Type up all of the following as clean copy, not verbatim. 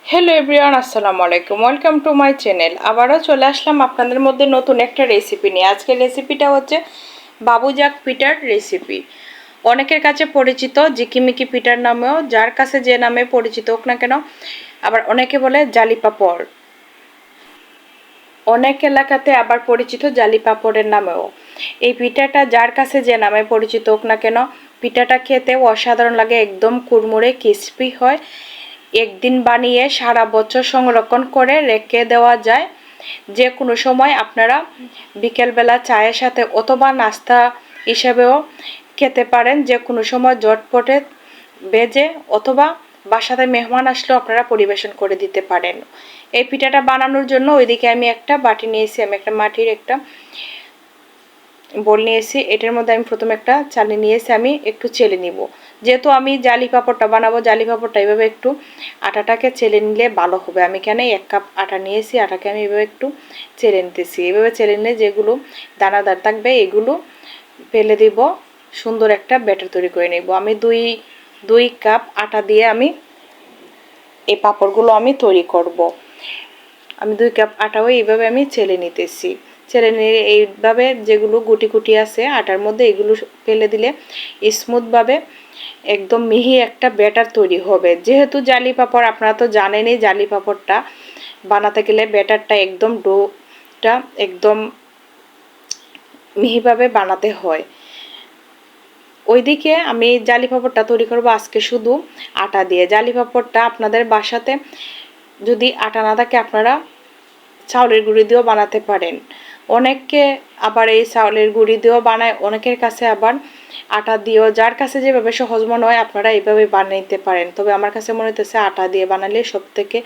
Hello everyone, আসসালামু আলাইকুম। Welcome to my channel. আবারও চলে আসলাম আপনাদের মধ্যে নতুন একটা রেসিপি নিয়ে। আজকের রেসিপিটা হচ্ছে বাবুজাক পিঠার রেসিপি। অনেকের কাছে পরিচিত জিকিমিকি পিঠার নামেও, যার কাছে যে নামে পরিচিত হোক না কেন। আবার অনেকে বলে জালি পাপড়, অনেক এলাকাতে আবার পরিচিত জালি পাপড়ের নামেও। এই পিঠাটা যার কাছে যে নামে পরিচিত হোক না কেন, পিঠাটা খেতেও অসাধারণ লাগে, একদম কুড়মুড়ে ক্রিস্পি হয়। একদিন বানিয়ে সারা বছর সংরক্ষণ করে রেখে দেওয়া যায়। যে কোনো সময় আপনারা বিকেলবেলা চায়ের সাথে অথবা নাস্তা হিসেবেও খেতে পারেন। যে কোনো সময় জটপটে ভেজে অথবা বাসাতে মেহমান আসলেও আপনারা পরিবেশন করে দিতে পারেন। এই পিঠাটা বানানোর জন্য ওইদিকে আমি একটা বাটি নিয়েছি, আমি একটা মাটির একটা বোল নিয়েছি। এটার মধ্যে আমি প্রথমে একটা চালনি নিয়েছি, আমি একটু চেলে নিব। যেহেতু আমি জালি পাঁপড়টা বানাবো, জালি পাঁপড়টা এইভাবে একটু আটাটাকে চেলে নিলে ভালো হবে। আমি এখানে 1 কাপ আটা নিয়েছি, আটাকে আমি এইভাবে একটু চেলে নিতেছি। এইভাবে চেলে নিলে যেগুলো দানাদার থাকবে এগুলো ফেলে দিব, সুন্দর একটা ব্যাটার তৈরি করে নেব। আমি দুই কাপ আটা দিয়ে আমি এই পাঁপড়গুলো আমি তৈরি করব। আমি 2 কাপ আটাও এইভাবে আমি চেলে নিতেছি। চেলে নিয়ে এইভাবে যেগুলো গুটি গুটি আছে আটার মধ্যে, এগুলো ফেলে দিলে স্মুথভাবে একদম মিহি একটা ব্যাটার তৈরি হবে। যেহেতু জালি পাঁপড় আপনারা তো জানেনই, জালি পাঁপড়টা বানাতে গেলে ব্যাটারটা একদম ডোটা একদম মিহিভাবে বানাতে হয়। ওইদিকে আমি জালি পাঁপড়টা তৈরি করব আজকে শুধু আটা দিয়ে। জালি পাঁপড়টা আপনাদের বাসাতে যদি আটা না থাকে আপনারা চাউলের গুঁড়ি দিয়েও বানাতে পারেন। অনেকে আবার এই চাউলের গুঁড়ি দিয়েও বানায়, অনেকের কাছে আবার আটা দিয়েও, যার কাছে যেভাবে সহজ মনে হয় আপনারা এইভাবে বানিয়ে নিতে পারেন। তবে আমার কাছে মনে হতেছে আটা দিয়ে বানালে সব থেকে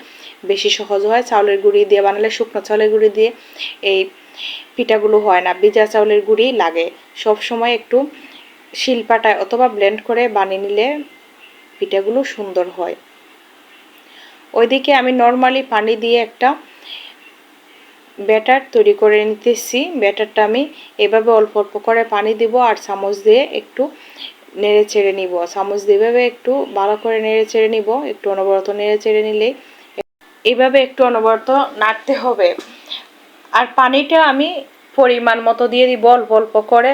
বেশি সহজ হয়। চাউলের গুঁড়ি দিয়ে বানালে, শুকনো চাউলের গুঁড়ি দিয়ে এই পিঠাগুলো হয় না, ভিজা চাউলের গুঁড়ি লাগে। সব সময় একটু শিলপাটায় অথবা ব্লেন্ড করে বানিয়ে নিলে পিঠাগুলো সুন্দর হয়। ওইদিকে আমি নর্মালি পানি দিয়ে একটা ব্যাটার তৈরি করে নিতেছি। ব্যাটারটা আমি এভাবে অল্প অল্প করে পানি দিব আর চামচ দিয়ে একটু নেড়ে চেড়ে নিব। চামচ দিয়ে এভাবে একটু ভালো করে নেড়ে চেড়ে নিব। একটু অনবরত নেড়ে চেড়ে নিলে এইভাবে একটু অনবরত নাড়তে হবে। আর পানিটা আমি পরিমাণ মতো দিয়ে দিব, অল্প অল্প করে।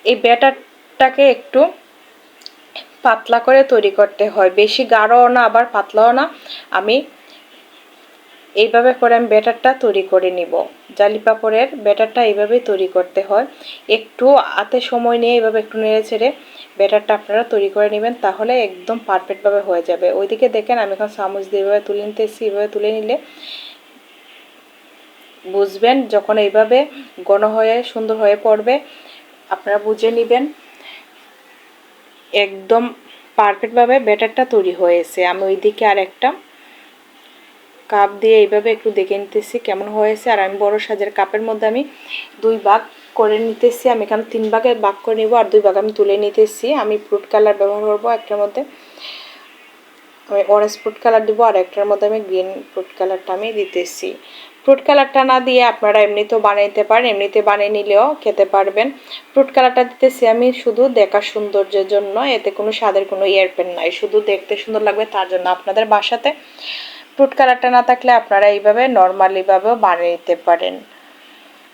এই ব্যাটারটাকে একটু পাতলা করে তৈরি করতে হয়, বেশি গাঢ়ও না আবার পাতলাও না। আমি এইভাবে করে আমি ব্যাটারটা তৈরি করে নিব। জালি পাঁপড়ের ব্যাটারটা এইভাবেই তৈরি করতে হয়। একটু হাতে সময় নিয়ে এইভাবে একটু নেড়ে ছেড়ে ব্যাটারটা আপনারা তৈরি করে নেবেন, তাহলে একদম পারফেক্টভাবে হয়ে যাবে। ওইদিকে দেখেন আমি এখন চামচ দিয়ে এইভাবে তুলে নিতেছি। এইভাবে তুলে নিলে বুঝবেন যখন এইভাবে ঘন হয়ে সুন্দর হয়ে পড়বে, আপনারা বুঝে নেবেন একদম পারফেক্টভাবে ব্যাটারটা তৈরি হয়েছে। আমি ওইদিকে আর একটা কাপ দিয়ে এইভাবে একটু দেখে নিতেছি কেমন হয়েছে। আর আমি বড় সাইজের কাপের মধ্যে আমি 2 ভাগ করে নিতেছি। আমি এখানে 3 ভাগে ভাগ করে নিব আর 2 ভাগ আমি তুলে নিতেছি। আমি ফ্রুট কালার ব্যবহার করব। একটার মধ্যে আমি অরেঞ্জ ফ্রুট কালার দিব আর একটার মধ্যে আমি গ্রিন ফ্রুট কালারটা আমি দিতেছি। ফ্রুট কালারটা না দিয়ে আপনারা এমনিতেও বানিয়ে নিতে পারেন, এমনিতে বানিয়ে নিলেও খেতে পারবেন। ফ্রুট কালারটা দিতেছি আমি শুধু দেখার সৌন্দর্যের জন্য, এতে কোনো স্বাদের কোনো এয়ারপেন নাই, শুধু দেখতে সুন্দর লাগবে তার জন্য। আপনাদের বাসাতে ফ্রুট কালারটা না থাকলে আপনারা এইভাবে নর্মালিভাবেও বানিয়ে নিতে পারেন।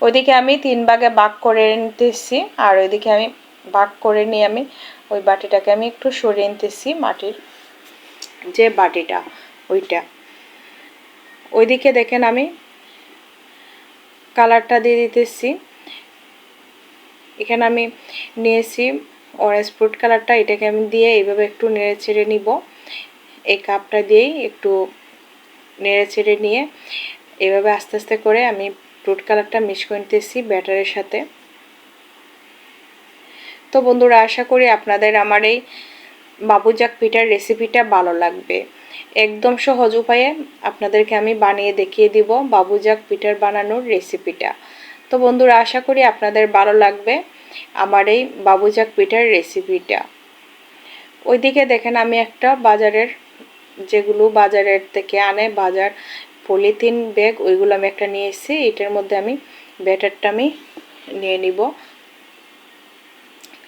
ওইদিকে আমি 3 ভাগে ভাগ করে নিতেছি আর ওইদিকে আমি ভাগ করে নিয়ে আমি ওই বাটিটাকে আমি একটু সরিয়ে নিতেছি, মাটির যে বাটিটা ওইটা। ওইদিকে দেখেন আমি কালারটা দিয়ে দিতেছি। এখানে আমি নিয়েছি অরেঞ্জ ফ্রুট কালারটা, এটাকে আমি দিয়ে এইভাবে একটু নেড়ে ছেড়ে নিব। এই কাপটা দিয়েই একটু নেড়ে ছেড়ে নিয়ে এভাবে আস্তে আস্তে করে আমি ফ্রুট কালারটা মিক্স করে নিতেছি ব্যাটারের সাথে। তো বন্ধুরা, আশা করি আপনাদের আমার এই বাবুজাক পিঠার রেসিপিটা ভালো লাগবে। একদম সহজ উপায়ে আপনাদেরকে আমি বানিয়ে দেখিয়ে দিব বাবুজাক পিঠার বানানোর রেসিপিটা। তো বন্ধুরা, আশা করি আপনাদের ভালো লাগবে আমার এই বাবুজাক পিঠার রেসিপিটা। ওইদিকে দেখেন আমি একটা যেগুলো বাজারের থেকে আনে, বাজার পলিথিন ব্যাগ, ওইগুলো আমি একটা নিয়ে এসেছি। এটার মধ্যে আমি ব্যাটারটা আমি নিয়ে নিব।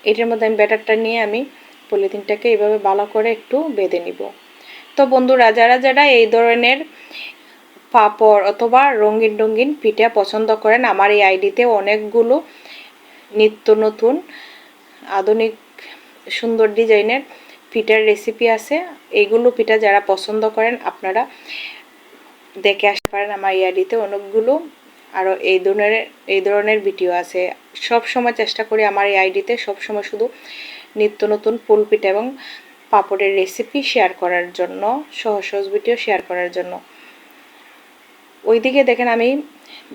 এটার মধ্যে আমি ব্যাটারটা নিয়ে আমি পলিথিনটাকে এইভাবে ভালো করে একটু বেঁধে নিব। তো বন্ধুরা যারা যারা এই ধরনের পাঁপড় অথবা রঙিন রঙিন পিঠা পছন্দ করেন, আমার এই আইডিতে অনেকগুলো নিত্য নতুন আধুনিক সুন্দর ডিজাইনের পিঠার রেসিপি আছে। এইগুলো পিঠা যারা পছন্দ করেন আপনারা দেখে আসতে পারেন আমার এই আইডিতে। অনেকগুলো আরও এই ধরনের ভিডিও আছে। সব সময় চেষ্টা করি আমার এই আইডিতে সবসময় শুধু নিত্য নতুন পুল পিঠা এবং পাঁপড়ের রেসিপি শেয়ার করার জন্য, সহজ সহজ ভিডিও শেয়ার করার জন্য। ওইদিকে দেখেন আমি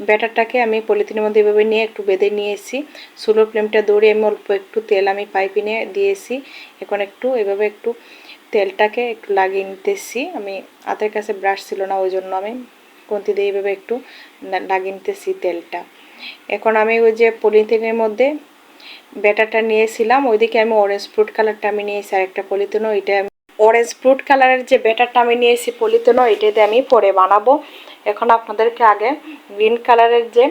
ব্যাটারটাকে আমি পলিথিনের মধ্যে এভাবে নিয়ে একটু বেঁধে নিয়েছি। স্লো ফ্লেমটা ধরে আমি অল্প একটু তেল আমি পাইপে নিয়ে দিয়েছি। এখন একটু এভাবে একটু তেলটাকে একটু লাগিয়ে নিতেছি। আমি হাতের কাছে ব্রাশ ছিল না, ওই জন্য আমি কন্তি দিয়ে এইভাবে একটু লাগিয়ে নিতেছি তেলটা। এখন আমি ওই যে পলিথিনের মধ্যে ব্যাটারটা নিয়েছিলাম, ওইদিকে আমি অরেঞ্জ ফ্রুট কালারটা আমি নিয়েছি আর একটা পলিথিনও, এটা আমি অরেঞ্জ ফ্রুট কালারের যে ব্যাটারটা আমি নিয়েছি পলিথিনও, এটাতে আমি পরে বানাবো। এখন আপনাদেরকে আগে গ্রিন কালারের যে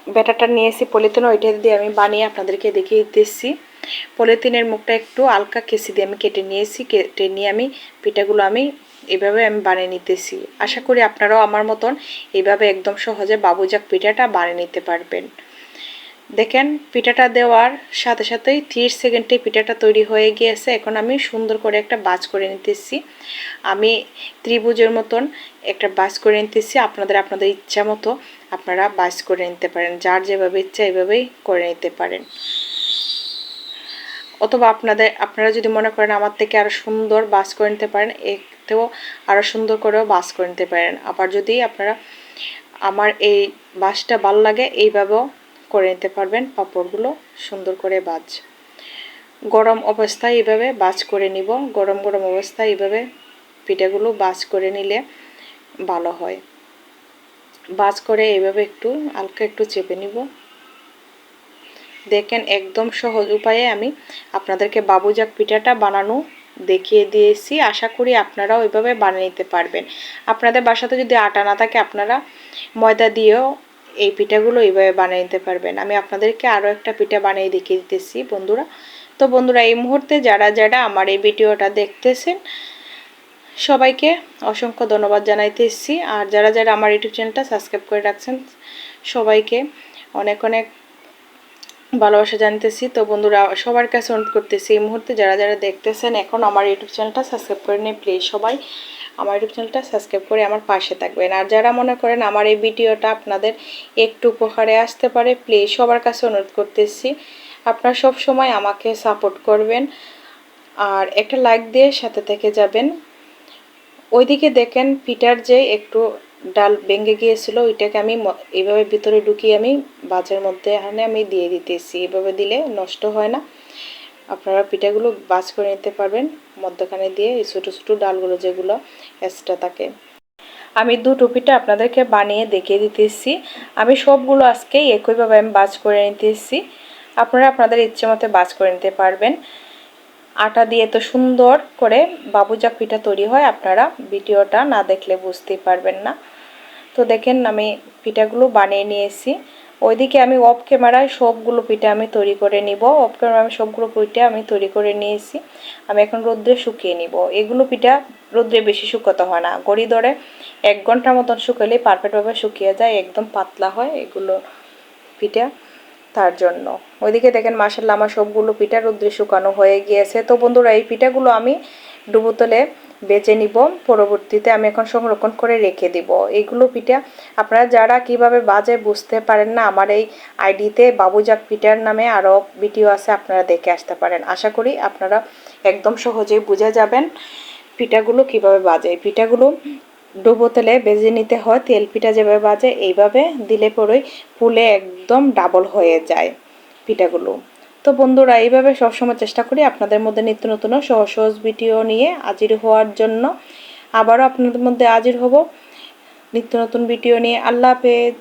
ব্যাটারটা নিয়েছি পলিথিনও, ওইটা দিয়ে আমি বানিয়ে আপনাদেরকে দেখিয়ে দিতেছি। পলিথিনের মুখটা একটু হালকা কেসি দিয়ে আমি কেটে নিয়েছি। কেটে নিয়ে আমি পিঠাগুলো আমি এভাবে আমি বানিয়ে নিতেছি। আশা করি আপনারাও আমার মতন এইভাবে একদম সহজে বাবুজাক পিঠাটা বানিয়ে নিতে পারবেন। দেখেন পিঠাটা দেওয়ার সাথে সাথেই 30 সেকেন্ডে পিঠাটা তৈরি হয়ে গিয়েছে। এখন আমি সুন্দর করে একটা বাজ করে নিতেছি। আমি ত্রিভুজের মতন একটা বাজ করে নিতেছি। আপনাদের ইচ্ছা মতো আপনারা বাজ করে নিতে পারেন, যার যেভাবে ইচ্ছা এইভাবেই করে নিতে পারেন। অথবা আপনারা যদি মনে করেন আমার থেকে আরও সুন্দর বাজ করে নিতে পারেন, এতেও আরও সুন্দর করেও বাজ করে নিতে পারেন। আবার যদি আপনারা আমার এই বাজটা ভালো লাগে এইভাবেও করে নিতে পারবেন। পাঁপড়গুলো সুন্দর করে বাজ গরম অবস্থায় এইভাবে বাজ করে নিব। গরম গরম অবস্থায় এইভাবে পিঠাগুলো বাজ করে নিলে ভালো হয়। বাজ করে এইভাবে একটু হালকা একটু চেপে নিব। দেখেন একদম সহজ উপায়ে আমি আপনাদেরকে বাবুজাক পিঠাটা বানানো দেখিয়ে দিয়েছি। আশা করি আপনারাও ওইভাবে বানিয়ে নিতে পারবেন। আপনাদের বাসাতে যদি আটা না থাকে আপনারা ময়দা দিয়েও এই পিঠাগুলো এইভাবে বানিয়ে নিতে পারবেন। আমি আপনাদেরকে আরও একটা পিঠা বানিয়ে দেখিয়ে দিতেছি বন্ধুরা। তো বন্ধুরা এই মুহূর্তে যারা যারা আমার এই ভিডিওটা দেখতেছেন সবাইকে অসংখ্য ধন্যবাদ জানাইতেছি। আর যারা যারা আমার ইউটিউব চ্যানেলটা সাবস্ক্রাইব করে রাখছেন সবাইকে অনেক অনেক ভালোবাসা জানতেছি। তো বন্ধুরা সবার কাছে অনুরোধ করতেছি এই মুহূর্তে যারা যারা দেখতেছেন এখন আমার ইউটিউব চ্যানেলটা সাবস্ক্রাইব করে নিন প্লিজ। সবাই আমার ইউটিউব চ্যানেলটা সাবস্ক্রাইব করে আমার পাশে থাকবেন। আর যারা মনে করেন আমার এই ভিডিওটা আপনাদের একটু উপকারে আসতে পারে প্লিজ সবার কাছে অনুরোধ করতেছি আপনারা সব সময় আমাকে সাপোর্ট করবেন আর একটা লাইক দিয়ে সাথে থেকে যাবেন। ওইদিকে দেখেন পিঠার যে একটু ডাল ভেঙে গিয়েছিল ওইটাকে আমি এইভাবে ভিতরে ঢুকিয়ে আমি বাজের মধ্যে এখানে আমি দিয়ে দিতেছি। এভাবে দিলে নষ্ট হয় না। আপনারা পিঠাগুলো বাজ করে নিতে পারবেন মধ্যখানে দিয়ে এই ছোটো ছোটো ডালগুলো যেগুলো এক্সট্রা থাকে। আমি দুটো পিঠা আপনাদেরকে বানিয়ে দেখিয়ে দিতেছি। আমি সবগুলো আজকে একইভাবে আমি বাজ করে নিতেছি। আপনারা আপনাদের ইচ্ছে মতো বাজ করে নিতে পারবেন। আটা দিয়ে তো সুন্দর করে বাবুজাক পিঠা তৈরি হয়, আপনারা ভিডিওটা না দেখলে বুঝতেই পারবেন না। তো দেখেন আমি পিঠাগুলো বানিয়ে নিয়েছি। ওইদিকে আমি অফ ক্যামেরায় সবগুলো পিঠা আমি তৈরি করে নিব। অফ ক্যামেরায় আমি সবগুলো পিঠা আমি তৈরি করে নিয়েছি। আমি এখন রোদ্রে শুকিয়ে নিব। এগুলো পিঠা রোদ্রে বেশি শুকাতে হয় না, গড়ি ধরে 1 ঘন্টার মতন শুকালেই পারফেক্টভাবে শুকিয়ে যায়, একদম পাতলা হয় এগুলো পিঠা। তার জন্য ওইদিকে দেখেন মাশাআল্লাহ আমার সবগুলো পিঠা রোদ্রে শুকানো হয়ে গিয়েছে। তো বন্ধুরা এই পিঠাগুলো আমি ডুবো তেলে বেজে নিব। পরবর্তীতে আমি এখন সংরক্ষণ করে রেখে দিব। এইগুলো পিঠা আপনারা যারা কিভাবে বাজে বুঝতে পারেন না আমার এই আইডিতে বাবুজাক পিঠার নামে আরও ভিডিও আছে, আপনারা দেখে আসতে পারেন। আশা করি আপনারা একদম সহজেই বুঝে যাবেন পিঠাগুলো কিভাবে বাজে। পিঠাগুলো ডুবো তেলে ভেজে নিতে হয়। তেল পিঠা যেভাবে বাজে এইভাবে দিলে পরেই ফুলে একদম ডাবল হয়ে যায় পিঠাগুলো। তো বন্ধুরা এইভাবে সবসময় চেষ্টা করি আপনাদের মধ্যে নিত্য নতুন সহজ সহজ ভিডিও নিয়ে হাজির হওয়ার জন্য। আবারও আপনাদের মধ্যে হাজির হব নিত্য নতুন ভিডিও নিয়ে। আল্লাহ হাফেজ।